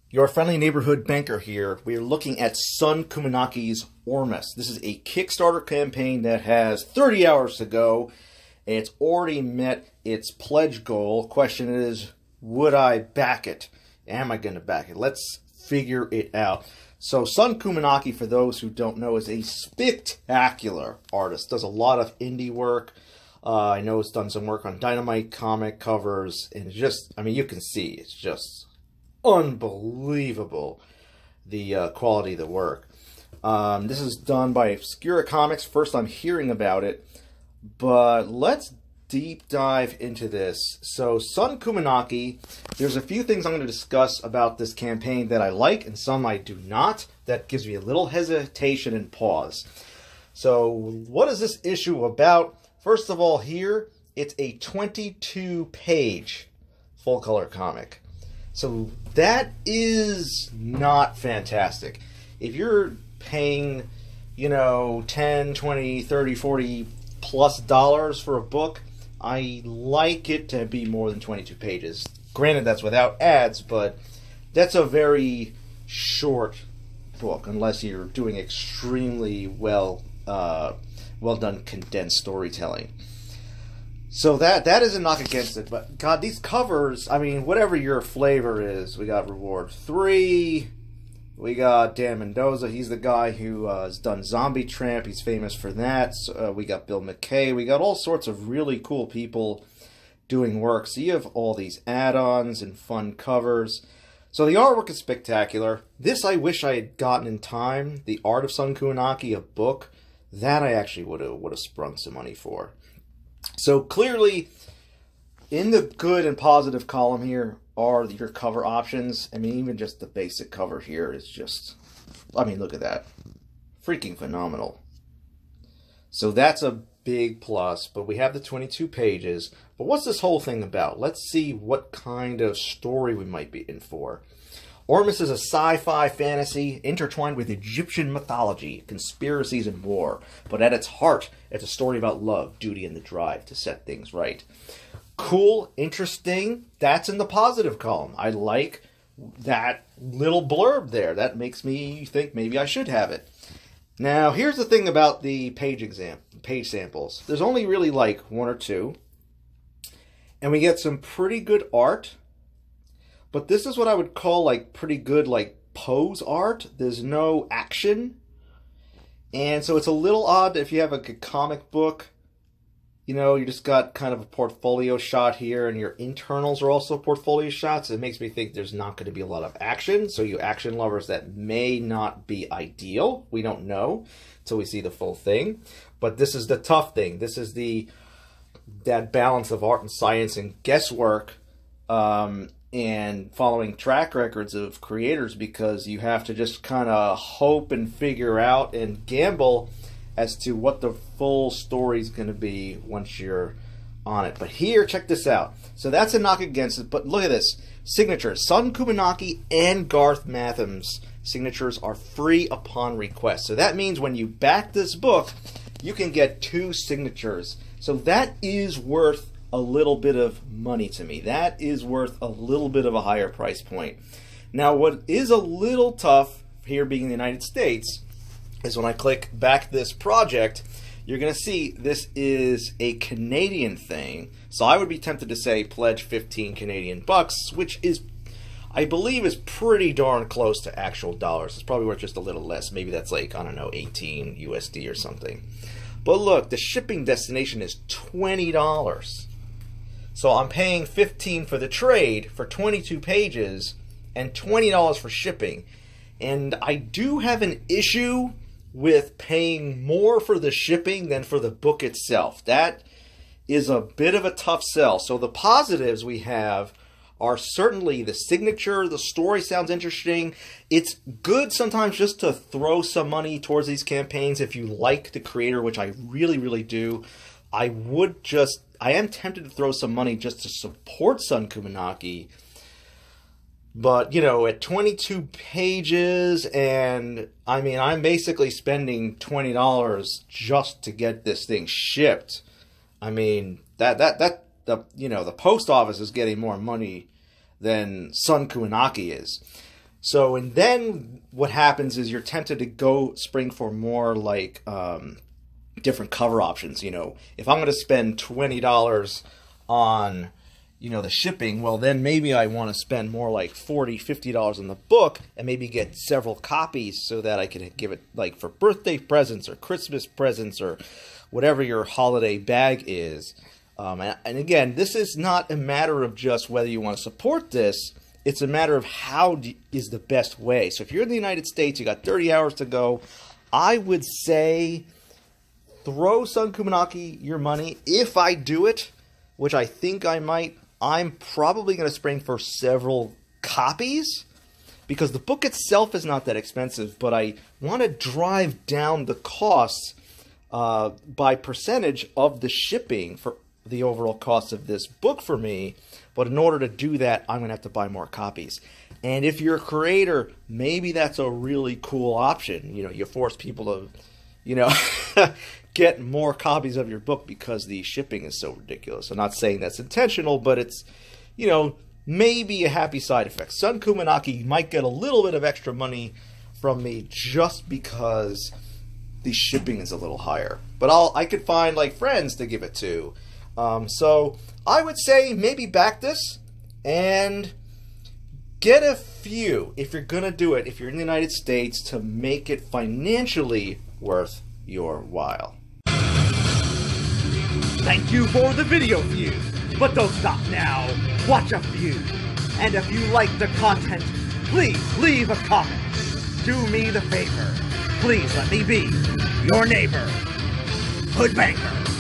Your friendly neighborhood banker here. We are looking at Sun Khamunaki's Ormus. This is a Kickstarter campaign that has 30 hours to go. And it's already met its pledge goal. Question is, would I back it? Am I going to back it? Let's figure it out. So Sun Khamunaki, for those who don't know, is a spectacular artist. Does a lot of indie work. I know it's done some work on Dynamite comic covers. And it's just, I mean, you can see it's just unbelievable, the quality of the work. This is done by Obscura Comics. First I'm hearing about it, but let's deep dive into this. So Sun Khamunaki, there's a few things I'm going to discuss about this campaign that I like and some I do not. That gives me a little hesitation and pause. So what is this issue about? First of all, here it's a 22-page full-color comic. So that is not fantastic. If you're paying, you know, 10, 20, 30, 40 plus dollars for a book, I like it to be more than 22 pages. Granted, that's without ads, but that's a very short book unless you're doing extremely well done condensed storytelling. So that is a knock against it, but God, these covers, I mean, whatever your flavor is, we got Reward 3, we got Dan Mendoza, he's the guy who has done Zombie Tramp, he's famous for that. So, we got Bill McKay, we got all sorts of really cool people doing work. So you have all these add-ons and fun covers. So the artwork is spectacular. This I wish I had gotten in time, The Art of Sun Khamunaki, a book, that I actually would have sprung some money for. So clearly, in the good and positive column here are your cover options. I mean, even just the basic cover here is just, I mean, look at that. Freaking phenomenal. So that's a big plus, but we have the 22 pages. But what's this whole thing about? Let's see what kind of story we might be in for. Ormus is a sci-fi fantasy intertwined with Egyptian mythology, conspiracies, and war. But at its heart, it's a story about love, duty, and the drive to set things right. Cool, interesting, that's in the positive column. I like that little blurb there. That makes me think maybe I should have it. Now, here's the thing about the page samples. There's only really like one or two. And we get some pretty good art. But this is what I would call like pretty good like pose art. There's no action. And so it's a little odd if you have a comic book, you know, you just got kind of a portfolio shot here and your internals are also portfolio shots. It makes me think there's not going to be a lot of action. So you action lovers, that may not be ideal. We don't know until we see the full thing. But this is the tough thing. This is that balance of art and science and guesswork. And following track records of creators, because you have to just kind of hope and figure out and gamble as to what the full story is going to be once you're on it. But here, check this out. So that's a knock against it, but look at this. Signatures. Sun Khamunaki and Garth Matham's signatures are free upon request. So that means when you back this book, you can get 2 signatures. So that is worth a little bit of money to me. That is worth a little bit of a higher price point. Now, what is a little tough here being in the United States is when I click back this project, you're going to see this is a Canadian thing. So I would be tempted to say pledge 15 Canadian bucks, which is, I believe, is pretty darn close to actual dollars. It's probably worth just a little less. Maybe that's like, I don't know, 18 USD or something. But look, the shipping destination is $20. So I'm paying $15 for the trade for 22 pages and $20 for shipping. And I do have an issue with paying more for the shipping than for the book itself. That is a bit of a tough sell. So the positives we have are certainly the signature, the story sounds interesting. It's good sometimes just to throw some money towards these campaigns if you like the creator, which I really, really do. I am tempted to throw some money just to support Sun Khamunaki. But, you know, at 22 pages, and I mean, I'm basically spending $20 just to get this thing shipped. I mean, the post office is getting more money than Sun Khamunaki is. So, and then what happens is you're tempted to go spring for more like different cover options. You know, if I'm going to spend $20 on, you know, the shipping, well, then maybe I want to spend more like $40, $50 on the book and maybe get several copies so that I can give it like for birthday presents or Christmas presents or whatever your holiday bag is. And again, this is not a matter of just whether you want to support this. It's a matter of how is the best way. So if you're in the United States, you got 30 hours to go, I would say throw Sun Khamunaki your money. If I do it, which I think I might, I'm probably going to spring for several copies because the book itself is not that expensive, but I want to drive down the costs by percentage of the shipping for the overall cost of this book for me. But in order to do that, I'm going to have to buy more copies. And if you're a creator, maybe that's a really cool option. You know, you force people to, you know, get more copies of your book because the shipping is so ridiculous. I'm not saying that's intentional, but it's, you know, maybe a happy side effect. Sun Khamunaki might get a little bit of extra money from me just because the shipping is a little higher. But I could find like friends to give it to. So I would say maybe back this and get a few if you're going to do it, if you're in the United States, to make it financially worth your while. Thank you for the video view, but don't stop now. Watch a few. And if you like the content, please leave a comment. Do me the favor. Please let me be your neighbor, Hoodbanker.